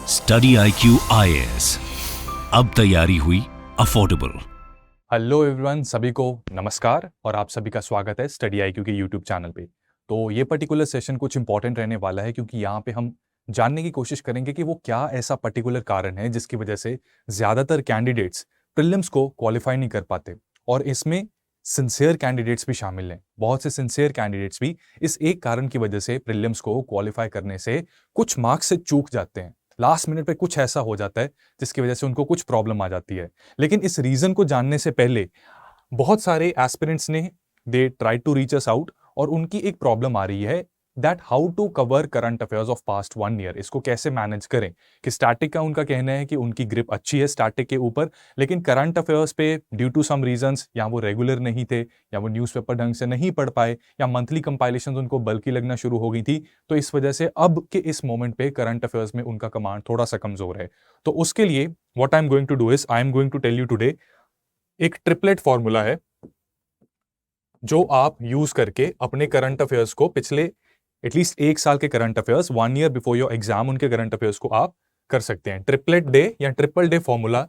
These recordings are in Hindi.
स्टडी IQ IAS, अब तैयारी हुई अफोर्डेबल। हेलो एवरीवन, सभी को नमस्कार और आप सभी का स्वागत है स्टडी IQ के यूट्यूब चैनल पे। तो ये पर्टिकुलर सेशन कुछ इंपॉर्टेंट रहने वाला है क्योंकि यहाँ पे हम जानने की कोशिश करेंगे कि वो क्या ऐसा पर्टिकुलर कारण है जिसकी वजह से ज़्यादातर कैंडिडेट्स प्रीलिम्स को क्वालिफाई नहीं कर पाते, और इसमें सिंसियर कैंडिडेट्स भी शामिल हैं। बहुत से सिंसियर कैंडिडेट्स भी इस एक कारण की वजह से प्रीलिम्स को क्वालिफाई करने से कुछ मार्क्स से चूक जाते हैं। लास्ट मिनट पे कुछ ऐसा हो जाता है जिसकी वजह से उनको कुछ प्रॉब्लम आ जाती है। लेकिन इस रीजन को जानने से पहले बहुत सारे एस्पिरेंट्स ने they try to reach us out, और उनकी एक प्रॉब्लम आ रही है that how to cover current affairs of past 1 year. इसको कैसे मैनेज करें कि स्टैटिक का उनका कहना है कि उनकी ग्रिप अच्छी है स्टैटिक के ऊपर, लेकिन करंट अफेयर्स पे ड्यू टू सम रीजंस या वो रेगुलर नहीं थे, या वो न्यूज़पेपर ढंग से नहीं पढ़ पाए, या मंथली कंपाइलेशंस उनको बल्कि लगना शुरू हो गई थी, तो इस वजह से अब के इस मोमेंट पे करंट अफेयर्स में उनका कमांड थोड़ा सा कमजोर है। तो उसके लिए what I am going to do is I am going to tell you today एक ट्रिपलेट फॉर्मूला है जो आप यूज करके अपने करंट अफेयर्स को, पिछले एटलीस्ट 1 साल के current affairs, 1 year before your exam, उनके करंट अफेयर्स को आप कर सकते हैं। ट्रिपलेट डे या ट्रिपल डे फॉर्मूला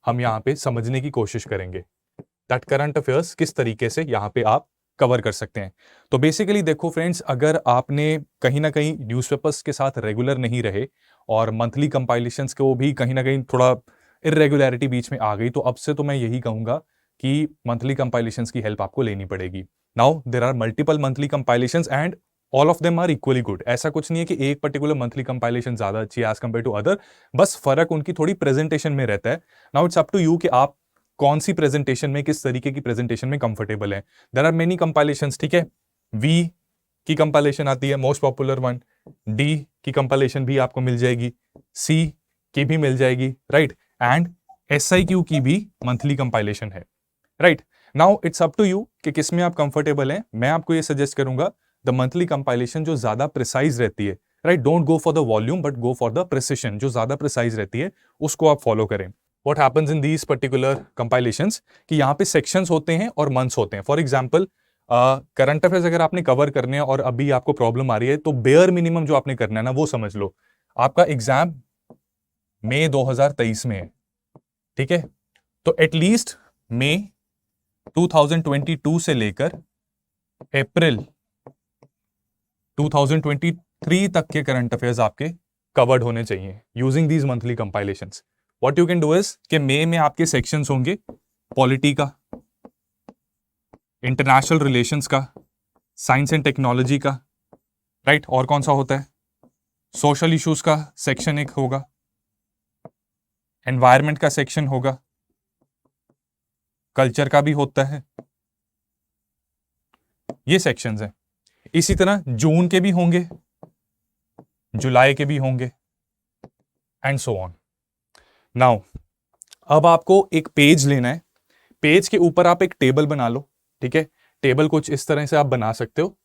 हम यहां पे समझने की कोशिश करेंगे दैट करंट अफेयर्स किस तरीके से यहां पे आप कवर कर सकते हैं। तो बेसिकली देखो फ्रेंड्स, अगर आपने कहीं ना कहीं न्यूज़पेपर्स के साथ रेगुलर नहीं रहे और मंथली कंपाइलेशंस को भी कहीं ना कहीं थोड़ा इरेगुलरिटी बीच में आ गई, तो अब से तो मैं यही कहूंगा कि मंथली कंपाइलेशंस की हेल्प आपको लेनी पड़ेगी। Now there are multiple monthly compilations and all of them are equally good. ऐसा कुछ नहीं है कि एक पर्टिकुलर मंथली कंपाइलेशन ज्यादा अच्छी है एज कंपेयर टू अदर, बस फर्क उनकी थोड़ी प्रेजेंटेशन में रहता है। Now it's up to you कि आप कौन सी प्रेजेंटेशन में, किस तरीके की प्रेजेंटेशन में कंफर्टेबल है। देयर आर मेनी कंपाइलेशंस, ठीक है। वी की कंपाइलेशन आती है, मोस्ट पॉपुलर वन। डी की कंपाइलेशन भी आपको मिल जाएगी, सी की भी मिल जाएगी, राइट, एंड SIQ की भी मंथली कंपाइलेशन है, right. Now it's up to you कि किसमें आप कंफर्टेबल हैं। मैं आपको ये सजेस्ट करूंगा द मंथली कंपाइलेशन जो ज्यादा प्रिसाइज रहती है, right. Don't go for the volume but go for the precision, जो ज्यादा प्रिसाइज रहती है उसको आप फॉलो करें। What happens in these particular compilations कि यहाँ पे सेक्शंस होते हैं और मंथ्स होते हैं। फॉर एग्जांपल, करंट अफेयर्स अगर आपने कवर करने हैं और अभी आपको प्रॉब्लम आ रही है, तो बेयर मिनिमम जो आपने करना है ना, वो समझ लो। आपका एग्जाम मई 2023 में है, ठीक है। तो एटलीस्ट मई 2022 से लेकर अप्रैल 2023 तक के करंट अफेयर्स आपके कवर्ड होने चाहिए using these monthly compilations. What you can do is कि मई में आपके सेक्शंस होंगे पॉलिटी का, इंटरनेशनल रिलेशंस का, साइंस एंड टेक्नोलॉजी का, राइट। और कौन सा होता है, सोशल इश्यूज का सेक्शन एक होगा, एनवायरमेंट का सेक्शन होगा, कल्चर का भी होता है, ये सेक्शंस हैं। इसी तरह जून के भी होंगे, जुलाई के भी होंगे, एंड सो ऑन। नाउ अब आपको एक पेज लेना है, पेज के ऊपर आप एक टेबल बना लो, ठीक है। टेबल कुछ इस तरह से आप बना सकते हो।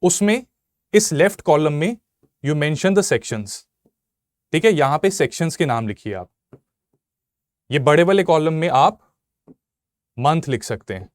उसमें इस लेफ्ट कॉलम में यू मेंशन द सेक्शंस, ठीक है। यहां पे सेक्शंस के नाम लिखिए आप। ये बड़े वाले कॉलम में आप मंथ लिख सकते हैं,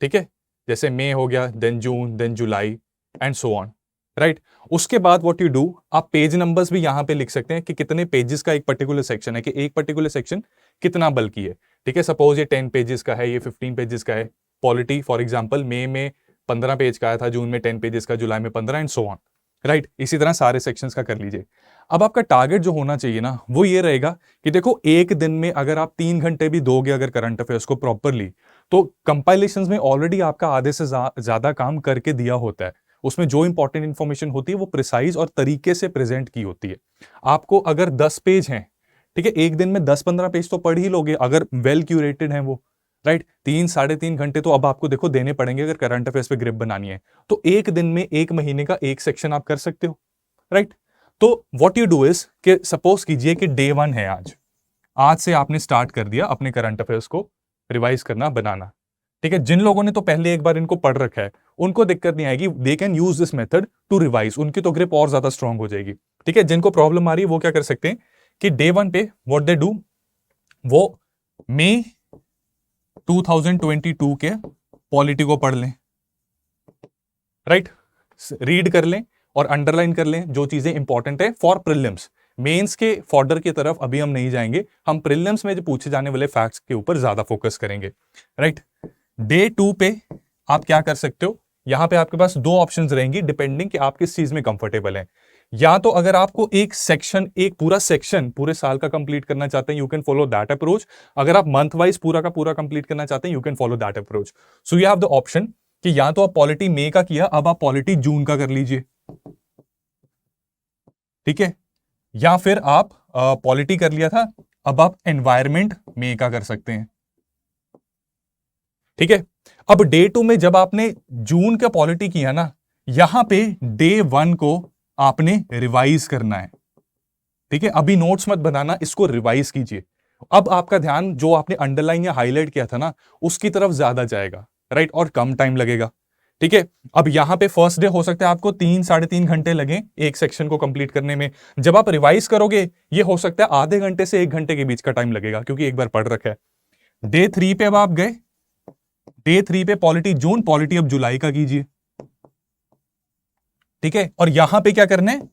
ठीक है। जैसे मई हो गया, then June, then July, and so on, right. उसके बाद व्हाट यू डू, आप पेज नंबर्स भी यहां पे लिख सकते हैं कि कितने पेजेस का एक पर्टिकुलर सेक्शन है, कि एक पर्टिकुलर सेक्शन कितना बल्कि है, ठीक है। सपोज ये 10 पेजेस का है, ये 15 पेजेस का है। पॉलिटी फॉर एग्जांपल मई में 15 पेज का आया था, जून में 10 पेजेस का, जुलाई में 15, एंड सो ऑन, राइट। इसी तरह सारे सेक्शंस का कर लीजिए। अब आपका टारगेट जो होना चाहिए ना, वो ये रहेगा कि देखो, एक दिन में अगर आप 3 घंटे भी दोगे अगर करंट अफेयर्स को प्रॉपरली, तो कंपाइलेशंस में ऑलरेडी आपका आधे से ज्यादा काम करके दिया होता है। उसमें जो इंपॉर्टेंट इंफॉर्मेशन होती है वो प्रिसाइज और तरीके से प्रेजेंट की होती है। आपको अगर 10 पेज हैं, ठीक है, एक दिन में 10-15 पेज तो पढ़ ही लोगे अगर वेल क्यूरेटेड है वो, राइट। 3-3.5 घंटे तो अब आपको देखो देने पड़ेंगे अगर करंट अफेयर्स पे ग्रिप बनानी है। तो एक दिन में, एक महीने का एक सेक्शन आप कर सकते हो, राइट। तो व्हाट यू डू इज कि सपोज कीजिए कि डे 1 है आज से आपने स्टार्ट कर दिया अपने करंट अफेयर्स को रिवाइज करना, बनाना, ठीक है। जिन लोगों ने तो पहले एक बार इनको पढ़ रखा है उनको दिक्कत नहीं आएगी, they can use this method to revise, उनकी तो ग्रिप और ज्यादा स्ट्रांग हो जाएगी, ठीक है। जिनको प्रॉब्लम आ रही है वो क्या कर सकते हैं कि डे 1 पे व्हाट दे डू, वो मई 2022 के पॉलिटी को पढ़ लें, राइट, रीड कर लें और अंडरलाइन कर लें जो चीजें इंपॉर्टेंट है फॉर प्रीलिम्स। मेंस के फॉर्डर की तरफ अभी हम नहीं जाएंगे, हम प्रीलिम्स में जो पूछे जाने वाले फैक्ट्स के ऊपर ज्यादा फोकस करेंगे, राइट। डे 2 पे आप क्या कर सकते हो, यहां पे आपके पास दो ऑप्शंस रहेंगी डिपेंडिंग कि आप किस चीज में कंफर्टेबल हैं। या तो अगर आपको एक सेक्शन, एक पूरा सेक्शन पूरे साल का कंप्लीट करना चाहते हैं, you can follow that approach. अगर आप मंथ वाइज पूरा का पूरा कंप्लीट करना चाहते हैं, you can follow that approach. So you have the option कि या तो आप पॉलिटी मई का किया, अब आप पॉलिटी जून का कर लीजिए, ठीक है। या फिर आप पॉलिटी कर लिया था, अब आप एनवायरमेंट मई का कर सकते हैं, ठीक है। अब डे 2 में जब आपने जून का पॉलिटी किया ना, यहां पे डे 1 को आपने रिवाइज करना है, ठीक है। अभी नोट्स मत बनाना, इसको रिवाइज कीजिए। अब आपका ध्यान जो आपने अंडरलाइन या हाईलाइट किया था ना, उसकी तरफ ज्यादा जाएगा, राइट, और कम टाइम लगेगा, ठीक है। अब यहां पे फर्स्ट डे हो सकता है आपको 3-3.5 घंटे लगे एक सेक्शन को कंप्लीट करने में। जब आप रिवाइज करोगे, ये हो सकता है आधे घंटे से 1 घंटे के बीच का टाइम लगेगा, क्योंकि एक बार पढ़ रखा है। डे 3 पे अब आप गए, डे 3 पे पॉलिटी जून, पॉलिटी अब जुलाई का कीजिए, ठीक है। और यहां पे क्या करना है,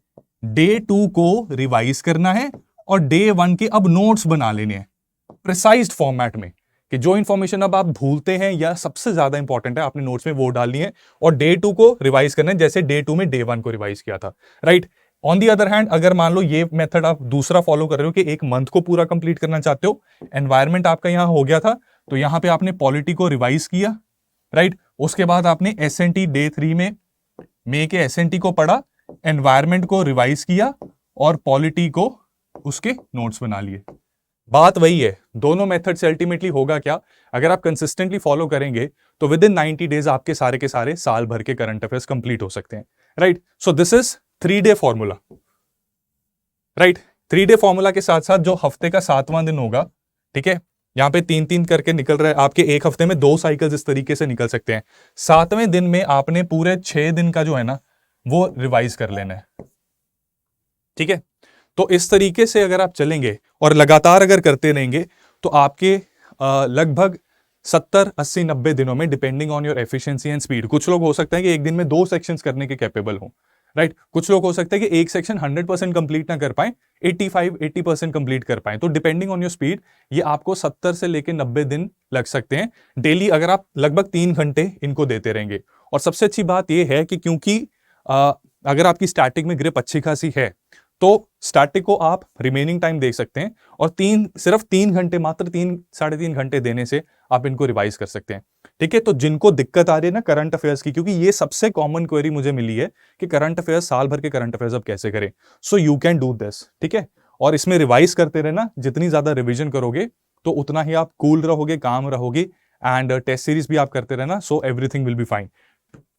डे 2 को रिवाइज करना है और डे 1 के अब नोट्स बना लेने हैं प्रिसाइज्ड फॉर्मेट में, कि जो इंफॉर्मेशन अब आप भूलते हैं या सबसे ज्यादा इंपॉर्टेंट है आपने नोट्स में वो डालनी है, और डे 2 को रिवाइज करना है जैसे डे 2 में डे 1 को रिवाइज किया था, right. On the other hand, अगर मान लो ये मेथड आप दूसरा फॉलो कर रहे हो कि एक मंथ को पूरा कंप्लीट करना चाहते हो, एनवायरमेंट आपका यहां हो गया था, तो यहां पे आपने पॉलिटी को रिवाइज किया, राइट। उसके बाद आपने एसएनटी डे 3 में मई के एसएनटी को पढ़ा, एनवायरमेंट को रिवाइज किया और पॉलिटी को उसके नोट्स बना लिए। बात वही है, दोनों मेथड से अल्टीमेटली होगा क्या, अगर आप कंसिस्टेंटली फॉलो करेंगे तो विद इन 90 डेज आपके सारे के सारे साल भर के करंट अफेयर्स कंप्लीट हो सकते हैं, राइट। सो दिस इज 3-डे फॉर्मूला, राइट। 3-डे फॉर्मूला के साथ साथ जो हफ्ते का 7वां दिन होगा, ठीक है, यहां पे 3-3 करके निकल रहा है आपके, एक हफ्ते में 2 साइकिल्स इस तरीके से निकल सकते हैं। 7वें दिन में आपने पूरे 6 दिन का जो है ना वो रिवाइज कर लेना है, ठीक है। तो इस तरीके से अगर आप चलेंगे और लगातार अगर करते रहेंगे तो आपके लगभग 70, 80, 90 दिनों में, depending on your efficiency and speed, कुछ लोग हो सकता है कि एक दिन में 2 सेक्शंस करने के कैपेबल हो, राइट। कुछ लोग हो सकता है कि एक सेक्शन 100% कंप्लीट ना कर पाए, 85-80% कंप्लीट कर पाए। तो डिपेंडिंग ऑन योर स्पीड ये आपको 70 से लेकर 90 दिन लग सकते हैं डेली, अगर आप लगभग 3 घंटे इनको देते रहेंगे। और सबसे अच्छी बात यह है कि क्योंकि अगर आपकी स्टैटिक में ग्रिप अच्छी खासी है तो स्टैटिक को आप रिमेनिंग टाइम देख सकते हैं, और सिर्फ 3 घंटे, मात्र 3-3.5 घंटे देने से आप इनको रिवाइज कर सकते हैं, ठीक है। तो जिनको दिक्कत आ रही है ना करंट अफेयर्स की, क्योंकि ये सबसे कॉमन क्वेरी मुझे मिली है कि करंट अफेयर्स, साल भर के करंट अफेयर्स अब कैसे करें, so you can do this, ठीक है। और इसमें रिवाइज करते रहना, जितनी ज्यादा रिविजन करोगे तो उतना ही आप कूल रहोगे, काम रहोगे, एंड टेस्ट सीरीज भी आप करते रहना, so everything will be fine.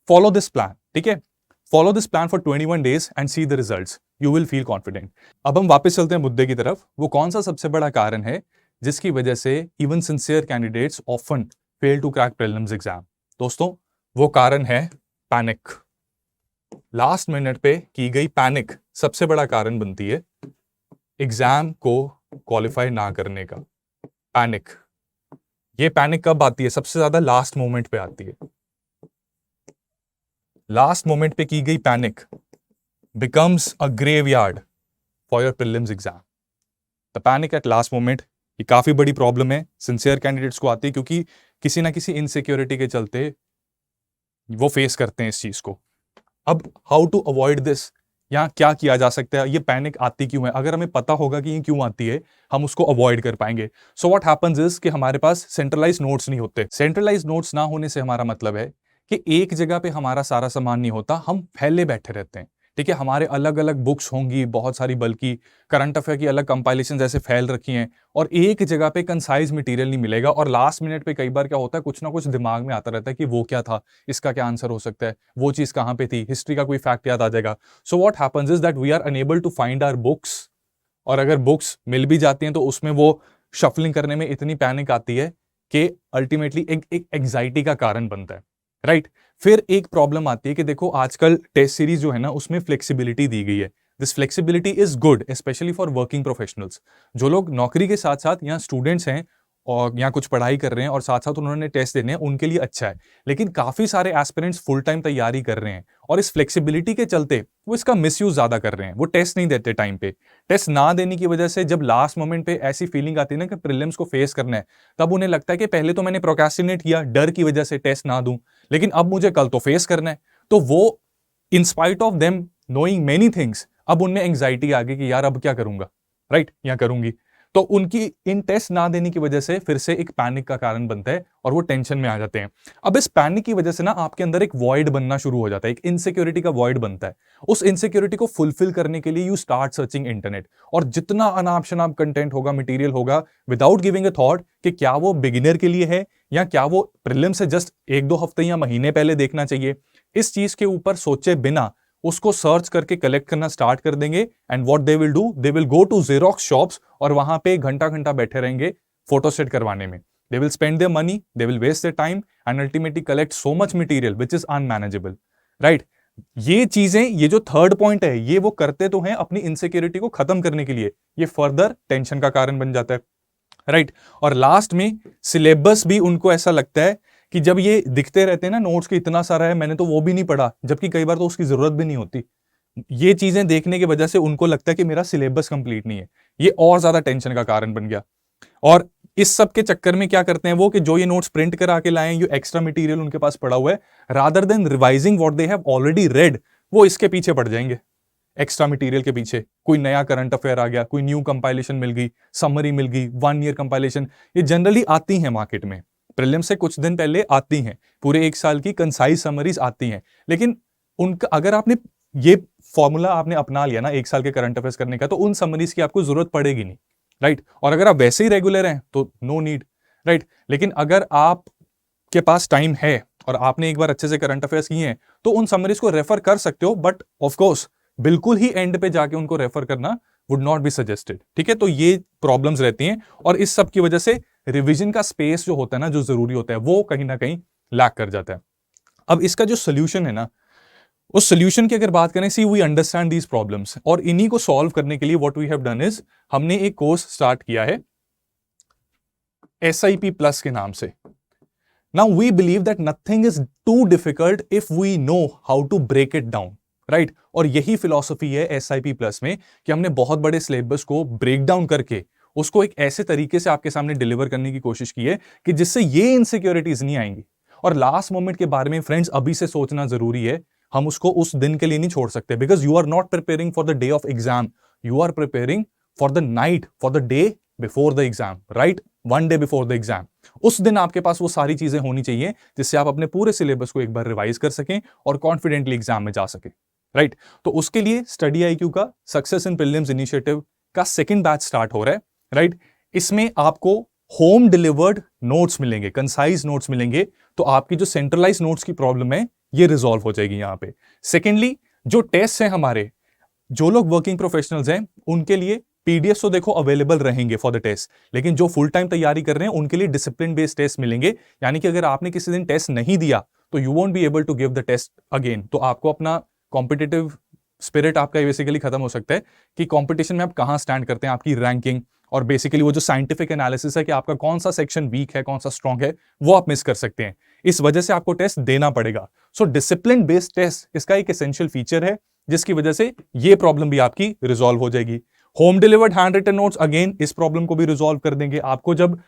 Follow this plan, ठीक है, follow this plan for 21 days and see the results, you will feel confident. अब हम वापस चलते हैं मुद्दे की तरफ, वो कौन सा सबसे बड़ा कारण है जिसकी वजह से even sincere candidates often fail to crack prelims exam. दोस्तों, वो कारण है पैनिक। लास्ट मिनट पे की गई पैनिक सबसे बड़ा कारण बनती है एग्जाम को क्वालिफाई ना करने का। पैनिक, ये पैनिक कब आती है, सबसे ज्यादा लास्ट मोमेंट पे आती है। लास्ट मोमेंट पे की गई panic becomes a graveyard for your prelims exam. The panic at last moment, ये काफी बड़ी प्रॉब्लम है, सिंसियर कैंडिडेट्स को आती है, क्योंकि किसी ना किसी इनसिक्योरिटी के चलते वो फेस करते हैं इस चीज को। अब हाउ टू अवॉइड दिस, यहाँ क्या किया जा सकता है, ये पैनिक आती क्यों है, अगर हमें पता होगा कि ये क्यों आती है हम उसको अवॉइड कर पाएंगे। सो व्हाट हैपेंस इज कि हमारे पास सेंट्रलाइज नोट्स नहीं होते। सेंट्रलाइज नोट्स ना होने से हमारा मतलब है कि एक जगह पे हमारा सारा सामान नहीं होता, हम फैले बैठे रहते हैं, ठीक है। हमारे अलग अलग बुक्स होंगी, बहुत सारी, बल्कि करंट अफेयर की अलग कंपाइलेशन ऐसे फैल रखी हैं, और एक जगह पे कंसाइज मटेरियल नहीं मिलेगा। और लास्ट मिनट पे कई बार क्या होता है, कुछ ना कुछ दिमाग में आता रहता है कि वो क्या था, इसका क्या आंसर हो सकता है, वो चीज कहाँ पे थी, हिस्ट्री का कोई फैक्ट याद आ जाएगा। So what happens is that we are unable to find our books, और अगर बुक्स मिल भी जाती हैं तो उसमें वो शफलिंग करने में इतनी पैनिक आती है कि अल्टीमेटली एक एंग्जाइटी का कारण बनता है, राइट। फिर एक प्रॉब्लम आती है कि देखो आजकल टेस्ट सीरीज जो है ना उसमें फ्लेक्सिबिलिटी दी गई है। This flexibility is good specially for working professionals. जो लोग नौकरी के साथ साथ यहाँ स्टूडेंट्स हैं और या कुछ पढ़ाई कर रहे हैं और साथ साथ उन्होंने टेस्ट देने हैं, उनके लिए अच्छा है। लेकिन काफी सारे एस्पिरेंट्स फुल टाइम तैयारी कर रहे हैं और इस फ्लेक्सिबिलिटी के चलते वो इसका मिसयूज ज्यादा कर रहे हैं। वो टेस्ट नहीं देते टाइम पे। टेस्ट ना देने की वजह से जब लास्ट मोमेंट पे ऐसी फीलिंग आती है ना कि प्रीलिम्स को फेस करना है, तब उन्हें लगता है कि पहले तो मैंने प्रोक्रेस्टिनेट किया डर की वजह से टेस्ट ना दूं, लेकिन अब मुझे कल तो फेस करना है। तो वो in spite of them knowing many things, अब उनमें एंग्जाइटी आ गई कि यार अब क्या करूंगा, राइट, या करूंगी। तो उनकी इन टेस्ट ना देने की वजह से फिर से एक पैनिक का कारण बनता है और वो टेंशन में आ जाते हैं। अब इस पैनिक की वजह से ना आपके अंदर एक वॉइड बनना शुरू हो जाता है, एक इनसिक्योरिटी का वॉइड बनता है। उस इनसिक्योरिटी को फुलफिल करने के लिए यू स्टार्ट सर्चिंग इंटरनेट, और जितना अनाप शनाप कंटेंट होगा, मटेरियल होगा, विदाउट गिविंग अ थॉट कि क्या वो बिगिनर के लिए है या क्या वो प्रीलिम से जस्ट 1-2 हफ्ते या महीने पहले देखना चाहिए, इस चीज के ऊपर सोचे बिना उसको सर्च करके कलेक्ट करना स्टार्ट कर देंगे। And what they will do, they will go to xerox shops और वहां पे घंटा घंटा बैठे रहेंगे फोटोस्टेट करवाने में। They will spend their money, they will waste their time and ultimately collect so much material which is unmanageable, right. ये चीजें, ये जो थर्ड पॉइंट है, ये वो करते तो हैं अपनी इनसिक्योरिटी को खत्म करने के लिए, ये फर्दर टेंशन का कारण बन जाता है, राइट। और लास्ट में सिलेबस भी उनको ऐसा लगता है कि जब ये दिखते रहते हैं ना नोट्स के इतना सारा है, मैंने तो वो भी नहीं पढ़ा, जबकि कई बार तो उसकी जरूरत भी नहीं होती। ये चीजें देखने की वजह से उनको लगता है कि मेरा सिलेबस कंप्लीट नहीं है, ये और ज्यादा टेंशन का कारण बन गया। और इस सब के चक्कर में क्या करते हैं वो, कि जो ये नोट्स प्रिंट करा के लाए, ये एक्स्ट्रा मटेरियल उनके पास पड़ा हुआ है, rather than revising what they have already red, वो इसके पीछे पड़ जाएंगे, एक्स्ट्रा मटेरियल के पीछे। कोई नया करंट अफेयर आ गया, कोई न्यू कंपाइलेशन मिल गई, समरी मिल गई, 1 ईयर कंपाइलेशन, ये जनरली आती हैं मार्केट में, प्रीलिम से कुछ दिन पहले आती हैं, पूरे 1 साल की कंसाइज समरीज आती हैं। लेकिन उनका अगर आपने ये फॉर्मूला आपने अपना लिया ना 1 साल के करंट अफेयर्स करने का, तो उन समरीज की आपको जरूरत पड़ेगी नहीं, राइट। और अगर आप वैसे ही रेगुलर हैं तो नो नीड, राइट। लेकिन अगर आप के पास टाइम है और आपने एक बार अच्छे से करंट अफेयर्स किए हैं, तो उन समरीज को रेफर कर सकते हो, बट ऑफ कोर्स बिल्कुल ही एंड पे जाके उनको रेफर करना वुड नॉट बी सजेस्टेड, ठीक है। तो ये प्रॉब्लम्स रहती हैं और इस सब की वजह से रिवीजन का स्पेस जो होता है ना, जो जरूरी होता है, वो कहीं ना कहीं लैक कर जाता है। अब इसका जो सोल्यूशन है ना, उस सोल्यूशन की अगर बात करें, see we understand these problems, और इन्हीं को सॉल्व करने के लिए what we have done is, हमने एक कोर्स स्टार्ट किया है SIP प्लस के नाम से। Now we believe that nothing is too difficult if we know how to break it down, right. और यही फिलॉसफी है SIP प्लस में, कि हमने बहुत बड़े सिलेबस को ब्रेक डाउन करके उसको एक ऐसे तरीके से आपके सामने डिलीवर करने की कोशिश की है कि जिससे ये इनसिक्योरिटीज नहीं आएंगी। और लास्ट मोमेंट के बारे में फ्रेंड्स अभी से सोचना जरूरी है, हम उसको उस दिन के लिए नहीं छोड़ सकते, because you are not preparing for the day of exam, you are preparing for the night, for the day before the exam, right, 1 day before the exam. उस दिन आपके पास वो सारी चीजें होनी चाहिए जिससे आप अपने पूरे सिलेबस को एक बार रिवाइज कर सकें और कॉन्फिडेंटली एग्जाम में जा सकें, राइट। तो उसके लिए स्टडी IQ का सक्सेस इन प्रीलिम्स इनिशिएटिव का सेकंड बैच स्टार्ट हो रहा है, राइट। इसमें आपको होम डिलीवर्ड नोट्स मिलेंगे, कंसाइज नोट्स मिलेंगे, तो आपकी जो सेंट्रलाइज नोट्स की प्रॉब्लम है ये रिजॉल्व हो जाएगी यहां पे। सेकेंडली, जो टेस्ट हैं हमारे, जो लोग वर्किंग प्रोफेशनल्स हैं उनके लिए PDF तो देखो अवेलेबल रहेंगे फॉर द टेस्ट, लेकिन जो फुल टाइम तैयारी कर रहे हैं उनके लिए डिसिप्लिन बेस्ड टेस्ट मिलेंगे। यानी कि अगर आपने किसी दिन टेस्ट नहीं दिया तो you won't be able to give the test again, तो आपको अपना कॉम्पिटिटिव स्पिरिट आपका बेसिकली खत्म हो सकता है कि कंपटीशन में आप कहां स्टैंड करते हैं, आपकी रैंकिंग, और बेसिकली वो जो साइंटिफिक एनालिसिस है कि आपका कौन सा सेक्शन वीक है, कौन सा स्ट्रांग है, वो आप मिस कर सकते हैं। इस वजह से आपको टेस्ट देना पड़ेगा। सो डिसिप्लिन बेस्ड टेस्ट इसका एक एसेंशियल फीचर है, जिसकी वजह से ये प्रॉब्लम भी आपकी रिजॉल्व हो जाएगी। Home delivered handwritten notes again इस प्रॉब्लम को भी रिजॉल्व कर देंगे। आपको जब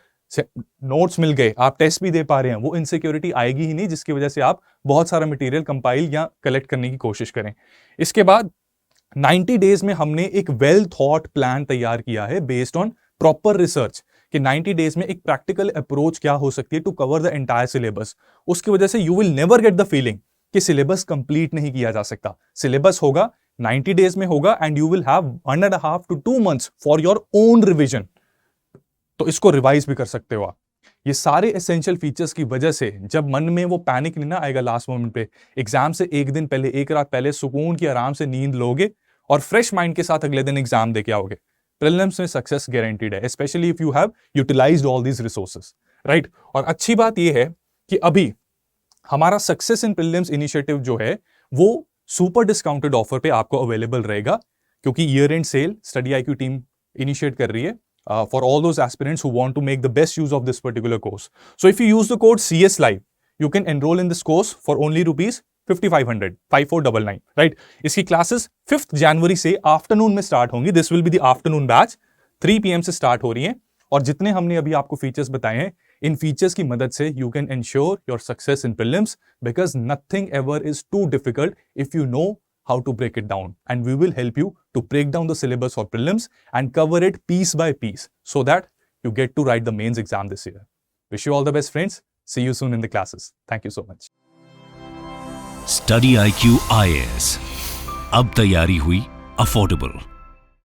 नोट्स मिल गए, आप टेस्ट भी दे पा रहे हैं, वो इनसिक्योरिटी आएगी ही नहीं, जिसकी वजह से आप बहुत सारा मटेरियल कंपाइल या कलेक्ट करने की कोशिश करें। इसके बाद 90 डेज में हमने एक वेल थॉट प्लान तैयार किया है बेस्ड ऑन प्रॉपर रिसर्च, कि 90 डेज में एक प्रैक्टिकल अप्रोच क्या हो सकती है to cover the entire syllabus. उसकी वजह से you will never get the feeling कि सिलेबस कंप्लीट नहीं किया जा सकता। सिलेबस होगा 90 डेज में होगा and you will have 1.5 to 2 months for your own revision, तो इसको रिवाइज भी कर सकते हो आप। ये सारे एसेंशियल फीचर्स की वजह से जब मन में वो पैनिक नहीं ना आएगा लास्ट मोमेंट पे, एग्जाम से एक दिन पहले, एक रात पहले सुकून की आराम से नींद लोगे और फ्रेश माइंड के साथ अगले दिन एग्जाम देके आओगे। प्रीलिम्स में सक्सेस गारंटीड है, specially if you have utilised all these resources, right. और अच्छी बात यह है कि अभी हमारा सक्सेस इन प्रीलिम्स इनिशिएटिव जो है वो सुपर डिस्काउंटेड ऑफर पे आपको अवेलेबल रहेगा, क्योंकि year end sale study IQ team initiate कर रही है for all those aspirants who want to make the best use of this particular course. So if you use the code CS Live, you can enroll in this course for only rupees 5500, 5499, right? इसकी classes 5th January से afternoon में start होंगी. This will be the afternoon batch. 3 PM से start हो रही है. और जितने हमने अभी आपको फीचर्स बताए हैं, इन फीचर्स की मदद से you can ensure your success in prelims, because nothing ever is too difficult if you know how to break it down, and we will help you to break down the syllabus for prelims and cover it piece by piece so that you get to write the mains exam this year. Wish you all the best, friends. See you soon in the classes. Thank you so much. Study IQ IAS. अब तैयारी हुई अफोर्डेबल.